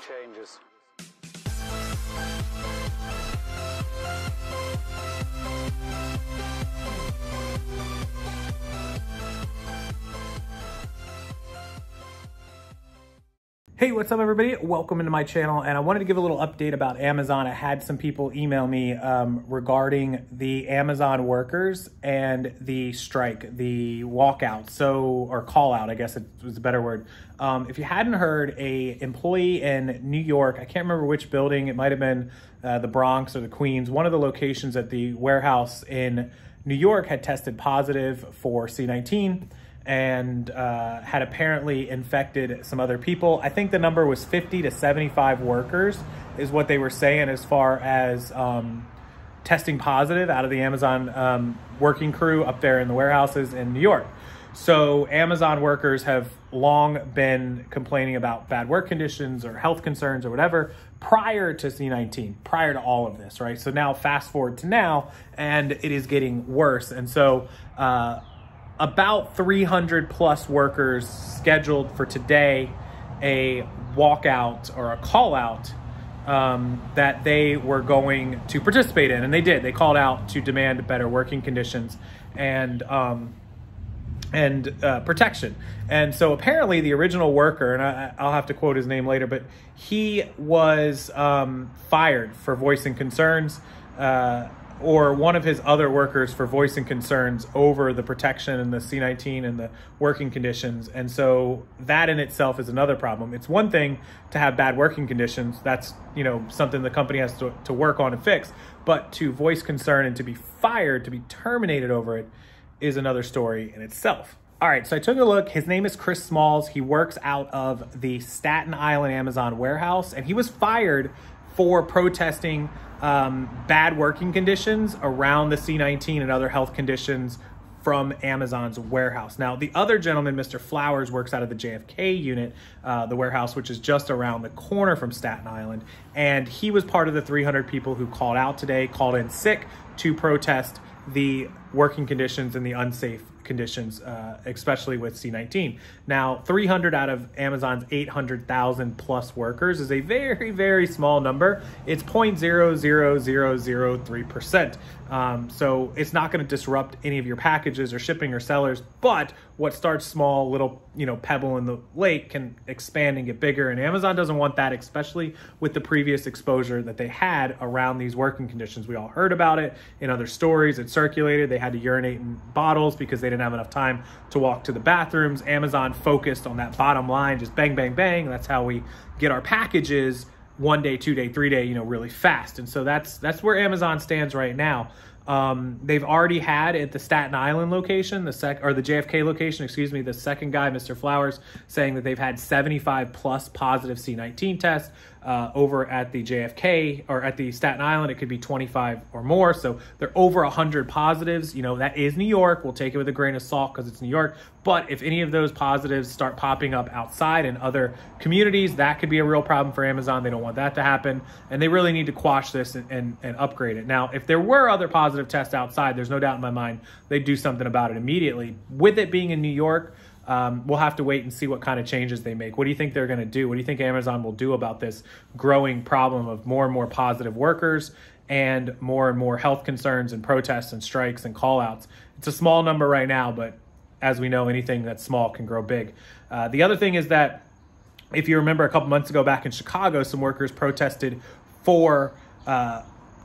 changes. Hey, what's up everybody? Welcome into my channel, and I wanted to give a little update about Amazon. I had some people email me regarding the Amazon workers and the strike, the walkout, or call out, I guess it was a better word. If you hadn't heard, a employee in New York, I can't remember which building, it might have been the Bronx or the Queens, one of the locations at the warehouse in New York had tested positive for C19. And had apparently infected some other people. I think the number was 50 to 75 workers is what they were saying as far as testing positive out of the Amazon working crew up there in the warehouses in New York. So Amazon workers have long been complaining about bad work conditions or health concerns or whatever prior to C19, prior to all of this, right? So now fast forward to now, and it is getting worse. And so about 300 plus workers scheduled for today a walkout or a call out that they were going to participate in, and they did. They called out to demand better working conditions and protection. And so apparently the original worker, and I'll have to quote his name later, but he was fired for voicing concerns, or one of his other workers for voicing concerns over the protection and the C19 and the working conditions. And so that in itself is another problem. It's one thing to have bad working conditions. That's, you know, something the company has to work on and fix. But to voice concern and to be fired, to be terminated over it, is another story in itself. All right, so I took a look. His name is Chris Smalls. He works out of the Staten Island Amazon warehouse, and he was fired for protesting bad working conditions around the C19 and other health conditions from Amazon's warehouse. Now, the other gentleman, Mr. Flowers, works out of the JFK unit, the warehouse, which is just around the corner from Staten Island. And he was part of the 300 people who called out today, called in sick to protest the working conditions and the unsafe conditions, especially with C19. Now, 300 out of Amazon's 800,000 plus workers is a very, very small number. It's 0.00003%. So it's not going to disrupt any of your packages or shipping or sellers, but what starts small, little, pebble in the lake can expand and get bigger. And Amazon doesn't want that, especially with the previous exposure that they had around these working conditions. We all heard about it in other stories. It circulated. They had to urinate in bottles because they didn't have enough time to walk to the bathrooms. Amazon focused on that bottom line, just bang, bang, bang. That's how we get our packages 1 day, 2 day, 3 day, really fast. And so that's where Amazon stands right now. They've already had at the Staten Island location, the JFK location, excuse me, the second guy, Mr. Flowers, saying that they've had 75 plus positive C19 tests. Over at the JFK or at the Staten Island, it could be 25 or more. So they're over 100 positives. That is New York. We'll take it with a grain of salt because it's New York. But if any of those positives start popping up outside in other communities, that could be a real problem for Amazon. They don't want that to happen. And they really need to quash this and upgrade it. Now, if there were other positive tests outside, there's no doubt in my mind they'd do something about it immediately. With it being in New York, we'll have to wait and see what kind of changes they make. What do you think they're going to do? What do you think Amazon will do about this growing problem of more and more positive workers and more health concerns and protests and strikes and call-outs? It's a small number right now, but as we know, anything that's small can grow big. The other thing is that if you remember a couple months ago back in Chicago, some workers protested for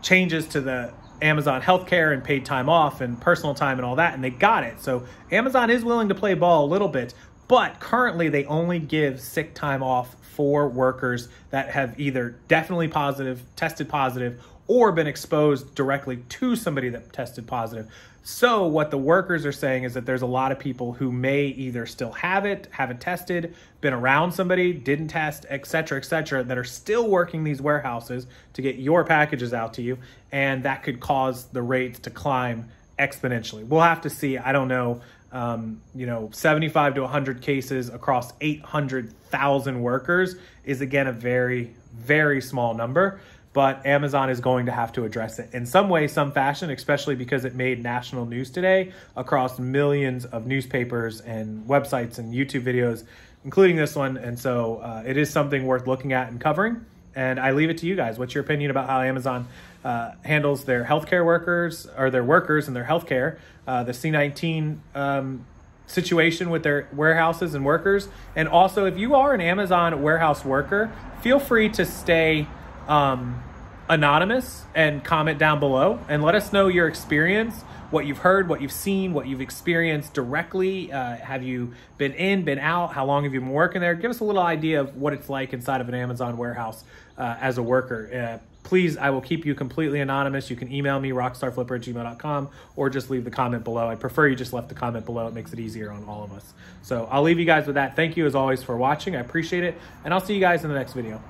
changes to the Amazon healthcare and paid time off and personal time and all that, and they got it. So Amazon is willing to play ball a little bit, but currently they only give sick time off for workers that have either definitely tested positive, or been exposed directly to somebody that tested positive. So what the workers are saying is that there's a lot of people who may either still have it, haven't tested, been around somebody, didn't test, et cetera, that are still working these warehouses to get your packages out to you. And that could cause the rates to climb exponentially. We'll have to see. I don't know. 75 to 100 cases across 800,000 workers is, again, a very, very small number. but Amazon is going to have to address it in some way, some fashion, especially because it made national news today across millions of newspapers and websites and YouTube videos, including this one. And so it is something worth looking at and covering. And I leave it to you guys. What's your opinion about how Amazon handles their healthcare workers, or their workers and their healthcare, the C-19 situation with their warehouses and workers? And also, if you are an Amazon warehouse worker, feel free to stay anonymous and comment down below and let us know your experience, what you've heard, what you've seen, what you've experienced directly. Have you been in, been out? How long have you been working there? Give us a little idea of what it's like inside of an Amazon warehouse as a worker. Please, I will keep you completely anonymous. You can email me, rockstarflipper@gmail.com, or just leave the comment below. I'd prefer you just left the comment below. It makes it easier on all of us. So I'll leave you guys with that. Thank you, as always, for watching. I appreciate it, and I'll see you guys in the next video.